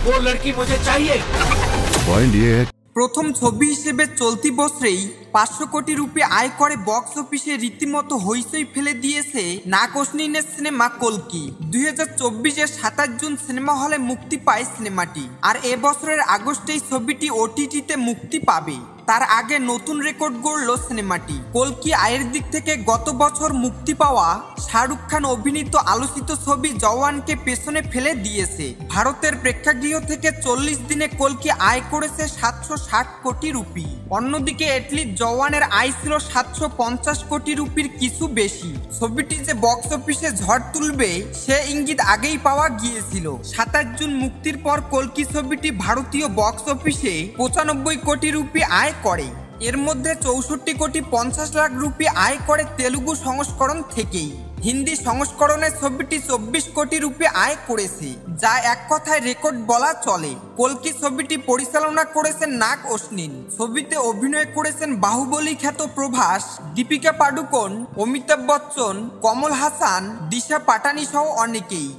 वो लड़की मुझे चाहिए। पॉइंट ये है প্রথম ছবি হিসেবে চলতি বছরেই 500 কোটি রুপি আয় করে বক্স অফিসে রীতিমতো হইচই ফেলে দিয়েছে নাগ অশ্বিনের সিনেমা কল্কি। 2024-এর 27 জুন সিনেমা হলে মুক্তি পায় সিনেমাটি, আর এবছরের আগস্টেই ছবিটি ওটিটিতে মুক্তি পাবে। তার আগে নতুন রেকর্ড গড়ল সিনেমাটি। কল্কি আয়ের দিক থেকে গত বছর মুক্তি পাওয়া শাহরুখ খান অভিনীত আলোচিত ছবি জওয়ানকে পেছনে ফেলে দিয়েছে। ভারতের প্রেক্ষাগৃহ থেকে 40 দিনে কল্কি আয় করেছে 760 কোটি রুপি। অন্যদিকে এটলি জওয়ানের আয় ছিল 750 কোটি রুপির কিছু বেশি। ছবিটি যে বক্স অফিসে ঝড় তুলবে সে ইঙ্গিত আগেই পাওয়া গিয়েছিল। 27 জুন মুক্তির পর কল্কি ছবিটি ভারতীয় বক্স অফিসে 95 কোটি রুপি আয় করে। এর মধ্যে 64 কোটি 50 লাখ রুপি আয় করে তেলুগু সংস্করণ থেকেই। হিন্দি সংস্করণে ছবিটি 24 কোটি রুপি আয় করেছে, যা এক কথায় রেকর্ড বলা চলে। কল্কি ছবিটি পরিচালনা করেছেন নাগ অশ্বিন। ছবিতে অভিনয় করেছেন বাহুবলী খ্যাত প্রভাস, দীপিকা পাডুকোন, অমিতাভ বচ্চন, কমল হাসান, দিশা পাটানি সহ অনেকেই।